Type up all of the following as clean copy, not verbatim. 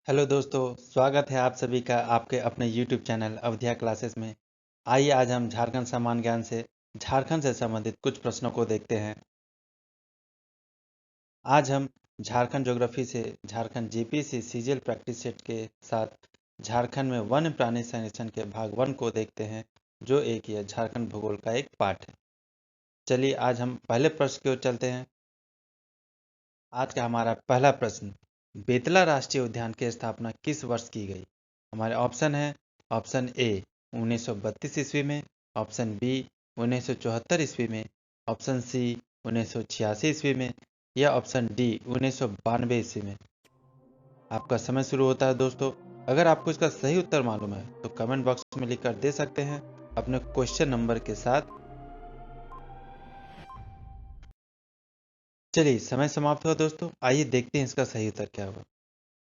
Hello दोस्तों, स्वागत है आप सभी का आपके अपने YouTube चैनल अवधिया क्लासेस में। आइए आज हम झारखंड सामान्य ज्ञान से झारखंड से संबंधित कुछ प्रश्नों को देखते हैं। आज हम झारखंड ज्योग्राफी से Jharkhand GPSC CGL practice set के साथ झारखंड में वन्य प्राणी संरक्षण के भाग 1 को देखते हैं, जो एक यह झारखंड भूगोल का एक पाठ है। चलिए आज हम पहले प्रश्न की ओर चलते हैं। आज का हमारा पहला प्रश्न, बेतला राष्ट्रीय उद्यान की स्थापना किस वर्ष की गई? हमारे ऑप्शन है, ऑप्शन ए 1932 ईस्वी में, ऑप्शन बी 1974 ईस्वी में, ऑप्शन सी 1986 ईस्वी में या ऑप्शन डी 1992 ईस्वी में। आपका समय शुरू होता है दोस्तों। अगर आपको इसका सही उत्तर मालूम है तो कमेंट बॉक्स में लिखकर दे सकते हैं अपने क्वेश्चन नंबर के साथ। चलिए समय समाप्त हुआ दोस्तों, आइए देखते हैं इसका सही उत्तर क्या होगा।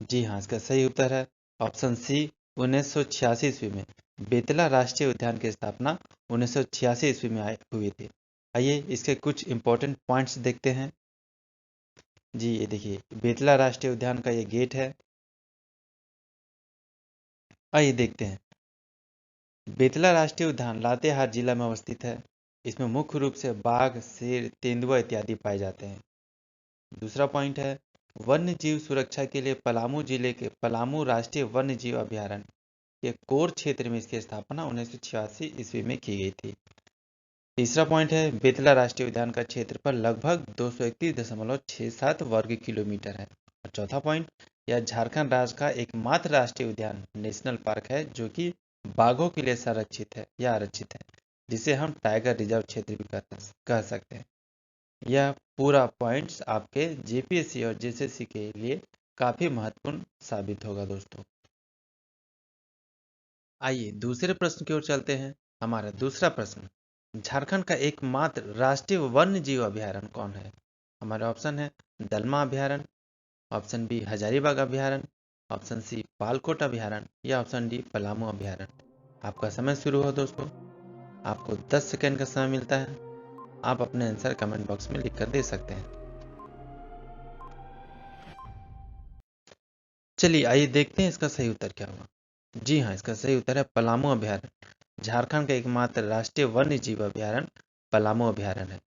जी हाँ, इसका सही उत्तर है ऑप्शन सी 1986 ईस्वी में। बेतला राष्ट्रीय उद्यान की स्थापना 1986 ईस्वी में हुई थी। आइए इसके कुछ इंपॉर्टेंट पॉइंट्स देखते हैं। जी ये देखिए, बेतला राष्ट्रीय उद्यान का ये गेट है। आइए देखते हैं। बेतला राष्ट्रीय उद्यान लातेहार जिला में अवस्थित है। इसमें मुख्य रूप से बाघ, शेर, तेंदुआ इत्यादि पाए जाते हैं। दूसरा पॉइंट है, वन्य जीव सुरक्षा के लिए पलामू जिले के पलामू राष्ट्रीय वन्य जीव अभयारण्य के कोर क्षेत्र में इसकी स्थापना 1986 ईस्वी में की गई थी। तीसरा पॉइंट है, बेतला राष्ट्रीय उद्यान का क्षेत्रफल लगभग 231.67 वर्ग किलोमीटर है। और चौथा पॉइंट, यह झारखंड राज्य का एकमात्र राष्ट्रीय उद्यान नेशनल पार्क है जो कि बाघों के लिए संरक्षित है या आरक्षित है, जिसे हम टाइगर रिजर्व क्षेत्र भी कह सकते हैं। यह पूरा पॉइंट्स आपके जेपीएससी और जेएसएससी के लिए काफी महत्वपूर्ण साबित होगा दोस्तों। आइए दूसरे प्रश्न की ओर चलते हैं। हमारा दूसरा प्रश्न, झारखंड का एकमात्र राष्ट्रीय वन्य जीव अभयारण्य कौन है? हमारे ऑप्शन है, दलमा अभयारण्य, ऑप्शन बी हजारीबाग अभयारण्य, ऑप्शन सी पालकोट अभयारण्य या ऑप्शन डी पलामू अभयारण्य। आपका समय शुरू हो दोस्तों। आपको 10 सेकंड का समय मिलता है। आप अपने आंसर कमेंट बॉक्स में लिखकर दे सकते हैं। चलिए आइए देखते हैं इसका सही उत्तर क्या होगा। जी हाँ, इसका सही उत्तर है पलामू अभयारण्य। झारखंड का एकमात्र राष्ट्रीय वन्य जीव अभयारण्य पलामू अभयारण्य है।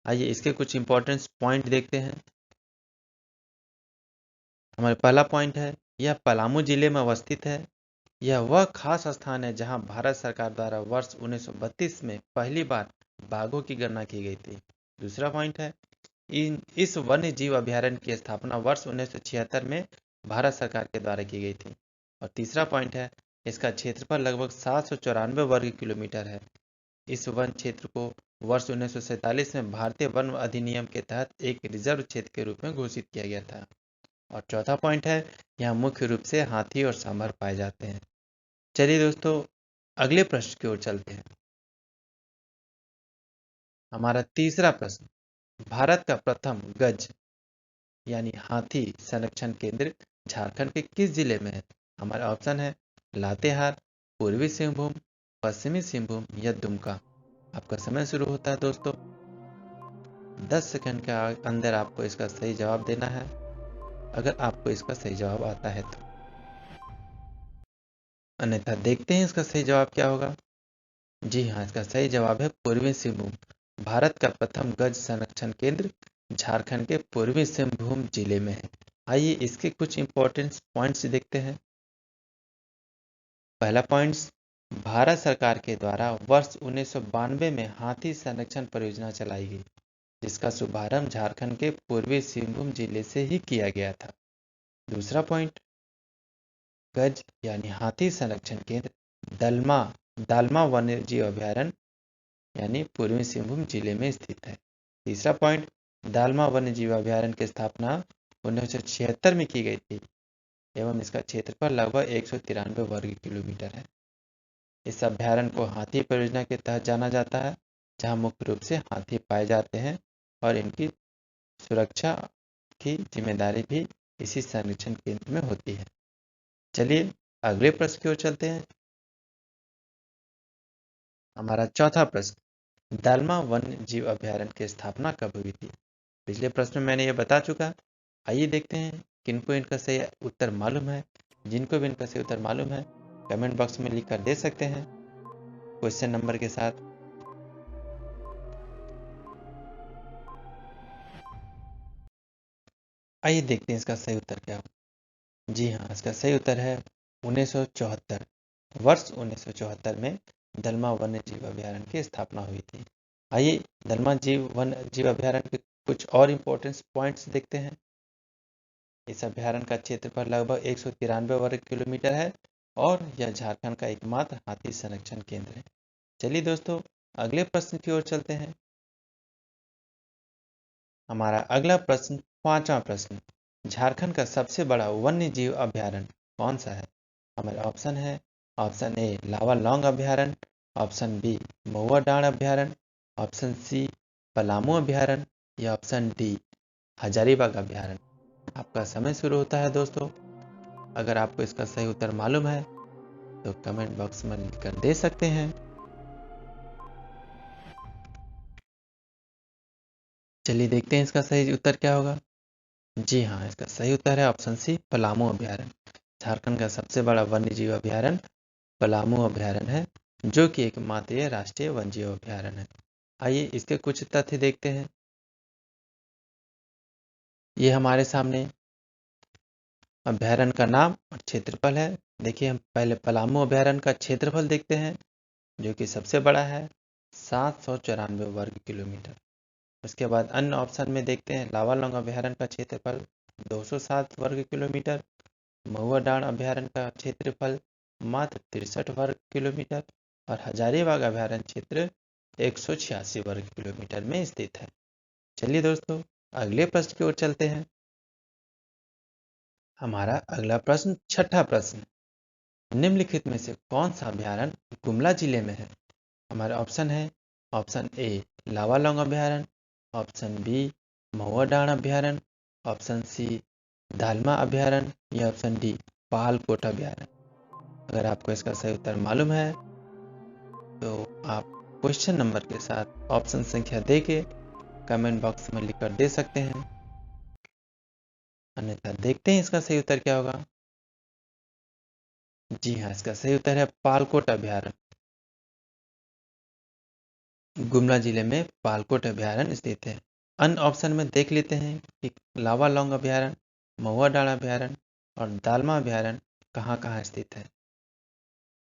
आइए इसके कुछ इंपॉर्टेंट पॉइंट देखते हैं। हमारा पहला पॉइंट है, यह पलामू जिले में अवस्थित है। यह वह खास स्थान है जहां भारत सरकार द्वारा वर्ष 1932 में पहली बार बाघों की गणना की गई थी। दूसरा पॉइंट है, इस वन्य जीव अभयारण्य की स्थापना वर्ष 1976 में भारत सरकार के द्वारा की गई थी। और तीसरा पॉइंट है, इसका क्षेत्रफल लगभग 794 वर्ग किलोमीटर है। इस वन क्षेत्र को वर्ष 1947 में भारतीय वन अधिनियम के तहत एक रिजर्व क्षेत्र के रूप में घोषित किया गया था। और चौथा पॉइंट है, यहाँ मुख्य रूप से हाथी और सांभर पाए जाते हैं। चलिए दोस्तों, अगले प्रश्न की ओर चलते हैं। हमारा तीसरा प्रश्न, भारत का प्रथम गज यानी हाथी संरक्षण केंद्र झारखंड के किस जिले में है? हमारा ऑप्शन है, लातेहार, पूर्वी सिंहभूम, पश्चिमी सिंहभूम या दुमका। आपका समय शुरू होता है दोस्तों। 10 सेकंड के अंदर आपको इसका सही जवाब देना है, अगर आपको इसका सही जवाब आता है तो। अन्यथा देखते हैं इसका सही जवाब क्या होगा। जी हाँ, इसका सही जवाब है पूर्वी सिंहभूम। भारत का प्रथम गज संरक्षण केंद्र झारखंड के पूर्वी सिंहभूम जिले में है। आइए इसके कुछ इंपॉर्टेंट पॉइंट्स देखते हैं। पहला पॉइंट्स, भारत सरकार के द्वारा वर्ष 1992 में हाथी संरक्षण परियोजना चलाई गई, जिसका शुभारंभ झारखंड के पूर्वी सिंहभूम जिले से ही किया गया था। दूसरा पॉइंट, गज यानी हाथी संरक्षण केंद्र दालमा वन्य जीव अभयारण्य यानी पूर्वी सिंहभूम जिले में स्थित है। तीसरा पॉइंट, दालमा वन्य जीव अभयारण्य की स्थापना 1976 में की गई थी एवं इसका क्षेत्रफल लगभग 193 वर्ग किलोमीटर है। इस अभयारण्य को हाथी परियोजना के तहत जाना जाता है, जहां मुख्य रूप से हाथी पाए जाते हैं और इनकी सुरक्षा की जिम्मेदारी भी इसी संरक्षण केंद्र में होती है। चलिए अगले प्रश्न की ओर चलते हैं। हमारा चौथा प्रश्न, दालमा वन्य जीव अभयारण्य की स्थापना कब हुई थी? पिछले प्रश्न में मैंने ये बता चुका। आइए देखते हैं किनको इनका सही उत्तर मालूम है। जिनको भी इनका सही उत्तर मालूम है कमेंट बॉक्स में लिख कर दे सकते हैं क्वेश्चन नंबर के साथ। आइए देखते हैं इसका सही उत्तर क्या हो। जी हाँ, इसका सही उत्तर है 1974। वर्ष 1974 में दलमा वन्य जीव अभयारण्य की स्थापना हुई थी। आइए दलमा वन्य जीव अभयारण्य के कुछ और इम्पोर्टेंट पॉइंट्स देखते हैं। इस अभयारण्य का क्षेत्रफल लगभग 193 वर्ग किलोमीटर है और यह झारखंड का एकमात्र हाथी संरक्षण केंद्र है। चलिए दोस्तों अगले प्रश्न की ओर चलते हैं। हमारा अगला प्रश्न, पांचवा प्रश्न, झारखंड का सबसे बड़ा वन्य जीव अभयारण्य कौन सा है? हमारे ऑप्शन है, ऑप्शन ए लावा लौंग अभयारण्य, ऑप्शन बी महुआ डांड अभयारण्य, ऑप्शन सी पलामू अभयारण्य या ऑप्शन डी हजारीबाग अभयारण्य। आपका समय शुरू होता है दोस्तों। अगर आपको इसका सही उत्तर मालूम है तो कमेंट बॉक्स में लिखकर दे सकते हैं। चलिए देखते हैं इसका सही उत्तर क्या होगा। जी हाँ, इसका सही उत्तर है ऑप्शन सी पलामू अभयारण्य। झारखंड का सबसे बड़ा वन्यजीव अभयारण्य पलामू अभयारण्य है, जो कि एक मात्र राष्ट्रीय वन्यजीव अभयारण्य है। आइए इसके कुछ तथ्य देखते हैं। ये हमारे सामने अभयारण्य का नाम और क्षेत्रफल है। देखिए हम पहले पलामू अभयारण्य का क्षेत्रफल देखते हैं, जो कि सबसे बड़ा है 794 वर्ग किलोमीटर। उसके बाद अन्य ऑप्शन में देखते हैं, लावा लौंग अभयारण्य का क्षेत्रफल 207 वर्ग किलोमीटर, महुआ डांड अभयारण्य का क्षेत्रफल मात्र 63 वर्ग किलोमीटर और हजारीबाग अभयारण्य क्षेत्र 186 वर्ग किलोमीटर में स्थित है। चलिए दोस्तों अगले प्रश्न की ओर चलते हैं। हमारा अगला प्रश्न, छठा प्रश्न, निम्नलिखित में से कौन सा अभयारण्य गुमला जिले में है? हमारे ऑप्शन है, ऑप्शन ए लावा लौंग अभयारण्य, ऑप्शन बी महुआ डांड अभयारण्य, ऑप्शन सी दालमा अभयारण्य या ऑप्शन डी पालकोट अभयारण्य। अगर आपको इसका सही उत्तर मालूम है तो आप क्वेश्चन नंबर के साथ ऑप्शन संख्या दे के कमेंट बॉक्स में लिखकर दे सकते हैं, अन्यथा देखते हैं इसका सही उत्तर क्या होगा। जी हाँ, इसका सही उत्तर है पालकोट अभयारण्य। गुमला जिले में पालकोट अभयारण्य स्थित है। अन्य ऑप्शन में देख लेते हैं कि लावा लौंग अभयारण्य, महुआ डांड अभयारण्य और दालमा अभयारण्य कहाँ कहाँ स्थित है।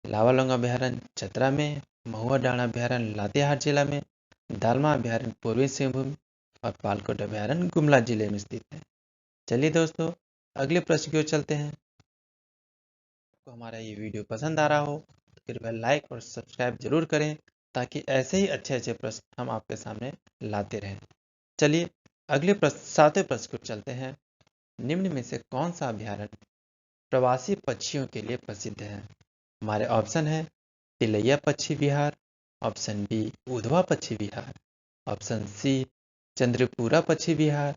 लावा लौंग अभयारण्य चतरा में, महुआ डांड अभयारण्य लातेहार जिला में, दालमा अभयारण्य पूर्वी सिंहभूम और पालकोट अभयारण्य गुमला जिले में स्थित है। चलिए दोस्तों अगले प्रश्न की ओर चलते हैं। आपको हमारा ये वीडियो पसंद आ रहा हो तो कृपया लाइक और सब्सक्राइब जरूर करें, ताकि ऐसे ही अच्छे अच्छे प्रश्न हम आपके सामने लाते रहें। चलिए अगले प्रश्न, सातवें प्रश्न की ओर चलते हैं। निम्न में से कौन सा अभयारण्य प्रवासी पक्षियों के लिए प्रसिद्ध है? हमारे ऑप्शन है, तिलैया पक्षी विहार, ऑप्शन बी उधवा पक्षी विहार, ऑप्शन सी चंद्रपुरा पक्षी विहार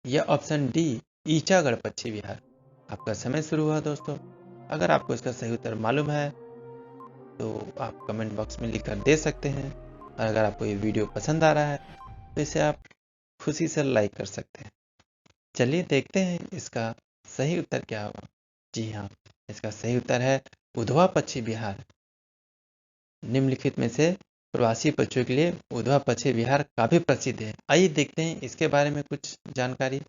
या ऑप्शन डी ईचागढ़ पक्षी विहार। आपका समय शुरू हुआ दोस्तों। अगर आपको इसका सही उत्तर मालूम है तो आप कमेंट बॉक्स में लिखकर दे सकते हैं, और अगर आपको ये वीडियो पसंद आ रहा है तो इसे आप खुशी से लाइक कर सकते हैं। चलिए देखते हैं इसका सही उत्तर क्या होगा। जी हाँ, इसका सही उत्तर है उधवा पक्षी विहार। निम्नलिखित में से प्रवासी पक्षियों के लिए उधवा पक्षी विहार काफी प्रसिद्ध है। आइए देखते हैं इसके बारे में कुछ जानकारी।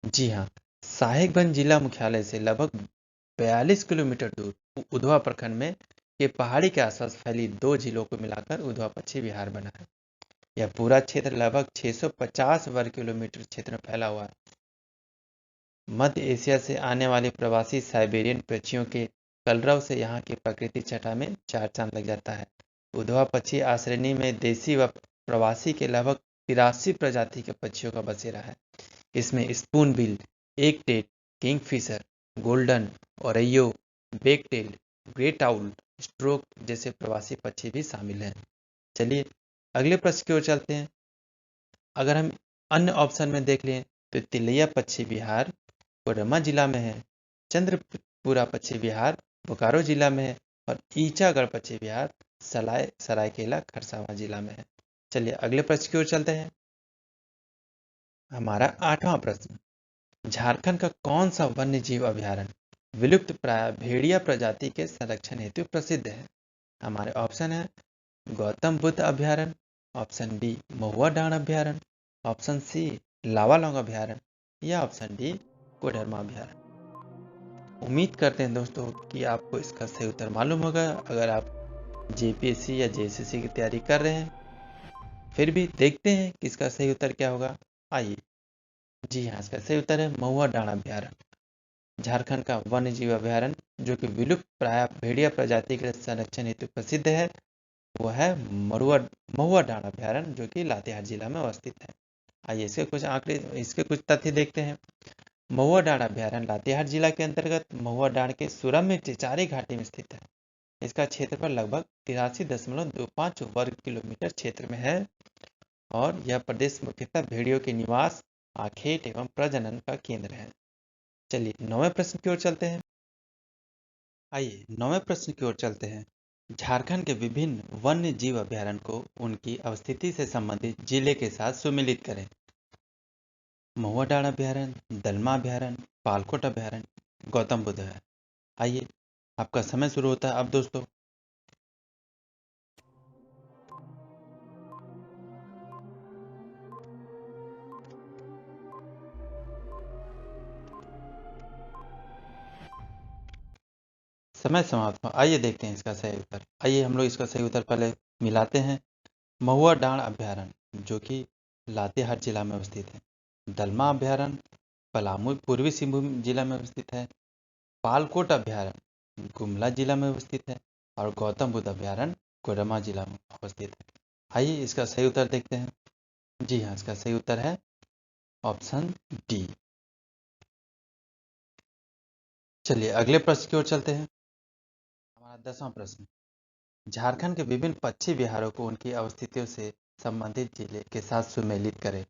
जी हाँ, साहेबगंज जिला मुख्यालय से लगभग 42 किलोमीटर दूर उधवा प्रखंड में के पहाड़ी के आसपास फैली 2 झीलों को मिलाकर उधवा पक्षी विहार बना है। यह पूरा क्षेत्र लगभग 650 वर्ग किलोमीटर क्षेत्र में फैला हुआ है। मध्य एशिया से आने वाले प्रवासी साइबेरियन पक्षियों के कलरव से यहाँ की प्रकृति छटा में चार चांद लग जाता है। उधवा पक्षी आश्रयनी में देसी व प्रवासी के लगभग 83 प्रजाति के पक्षियों का बसेरा है। इसमें स्पूनबिल, एक टेल, किंगफिशर, गोल्डन, औरैयो, बेकटेल, ग्रेट आउल, स्ट्रोक जैसे प्रवासी पक्षी भी शामिल हैं। चलिए अगले प्रश्न की ओर चलते हैं। अगर हम अन्य ऑप्शन में देख लें तो तिलैया पक्षी विहार कोडरमा जिला में है, चंद्रपुरा पक्षी विहार बोकारो जिला में है और ईचागढ़ पक्षी विहार सरायकेला खरसावां जिला में है। चलिए अगले प्रश्न की ओर चलते हैं। हमारा आठवां प्रश्न, झारखंड का कौन सा वन्य जीव अभयारण्य विलुप्त प्राय भेड़िया प्रजाति के संरक्षण हेतु प्रसिद्ध है? हमारे ऑप्शन है गौतम बुद्ध अभयारण्य, ऑप्शन बी महुआ डांड अभयारण्य, ऑप्शन सी लावालौंग अभयारण्य या ऑप्शन डी कोडरमा अभयारण्य। उम्मीद करते हैं दोस्तों कि आपको इसका सही उत्तर मालूम होगा। अगर आप जेपीएससी या जेएसएससी की तैयारी कर रहे हैं, फिर भी देखते हैं कि इसका सही उत्तर क्या होगा। आइए, जी हाँ, इसका सही उत्तर है महुआ डांड अभयारण्य। झारखंड का वन्य जीव अभयारण्य जो कि विलुप्त प्राय भेड़िया प्रजाति के संरक्षण हेतु प्रसिद्ध है, वो है महुआ डांड अभयारण्य जो कि लातेहार जिला में अवस्थित है। आइए इसके कुछ तथ्य देखते हैं। महुआ डांड अभयारण्य लातेहार जिला के अंतर्गत महुआ डांड के सुरम्य चिचारी घाटी में स्थित है। इसका क्षेत्रफल लगभग 83.25 वर्ग किलोमीटर क्षेत्र में है और यह प्रदेश मुख्यतः भेड़ियों के निवास, आखेट एवं प्रजनन का केंद्र है। चलिए 9वें प्रश्न की ओर चलते हैं। आइए 9वें प्रश्न की ओर चलते हैं। झारखंड के विभिन्न वन्य जीव अभयारण्य को उनकी अवस्थिति से संबंधित जिले के साथ सुमेलित करें। महुआ डांड अभयारण्य, दलमा अभयारण्य, पालकोट अभयारण्य, गौतम बुद्ध है। आइए, आपका समय शुरू होता है अब दोस्तों। समय समाप्त हुआ। आइए देखते हैं इसका सही उत्तर। आइए हम लोग इसका सही उत्तर पहले मिलाते हैं। महुआ डांड अभयारण्य जो कि लातेहार जिला में अवस्थित है। दलमा अभयारण्य पलामू पूर्वी सिंहभूम जिला में अवस्थित है। पालकोट अभयारण्य गुमला जिला में अवस्थित है और गौतम बुद्ध अभयारण्य कोडरमा जिला में अवस्थित है। आइए इसका सही उत्तर देखते हैं। जी हाँ, इसका सही उत्तर है ऑप्शन डी। चलिए अगले प्रश्न की ओर चलते हैं। हमारा 10वां प्रश्न, झारखंड के विभिन्न पक्षी विहारों को उनकी अवस्थितियों से संबंधित जिले के साथ सुमेलित करें।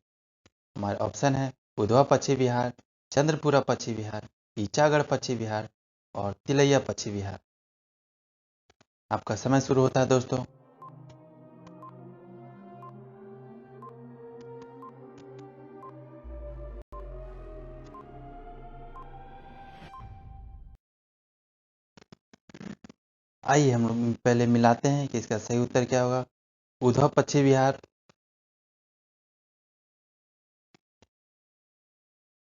हमारे ऑप्शन है उधवा पक्षी विहार, चंद्रपुरा पक्षी विहार, ईचागढ़ पक्षी विहार और तिलैया पक्षी विहार। आपका समय शुरू होता है दोस्तों। आइए हम लोग पहले मिलाते हैं कि इसका सही उत्तर क्या होगा। उधवा पक्षी विहार,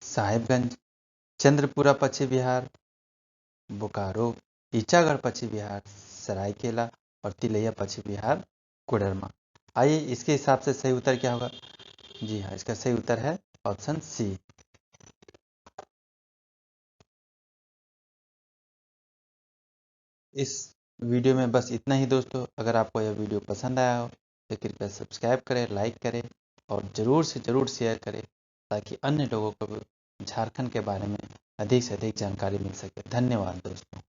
साहिबगंज, चंद्रपुरा पक्षी विहार, बोकारो, ईचागढ़ पक्षी विहार सरायकेला और तिलैया पक्षी विहार कोडरमा। आइए इसके हिसाब से सही उत्तर क्या होगा। जी हाँ, इसका सही उत्तर है ऑप्शन सी। इस वीडियो में बस इतना ही दोस्तों। अगर आपको यह वीडियो पसंद आया हो तो कृपया सब्सक्राइब करें, लाइक करें और ज़रूर से ज़रूर शेयर करें ताकि अन्य लोगों को भी झारखंड के बारे में अधिक से अधिक जानकारी मिल सके। धन्यवाद दोस्तों।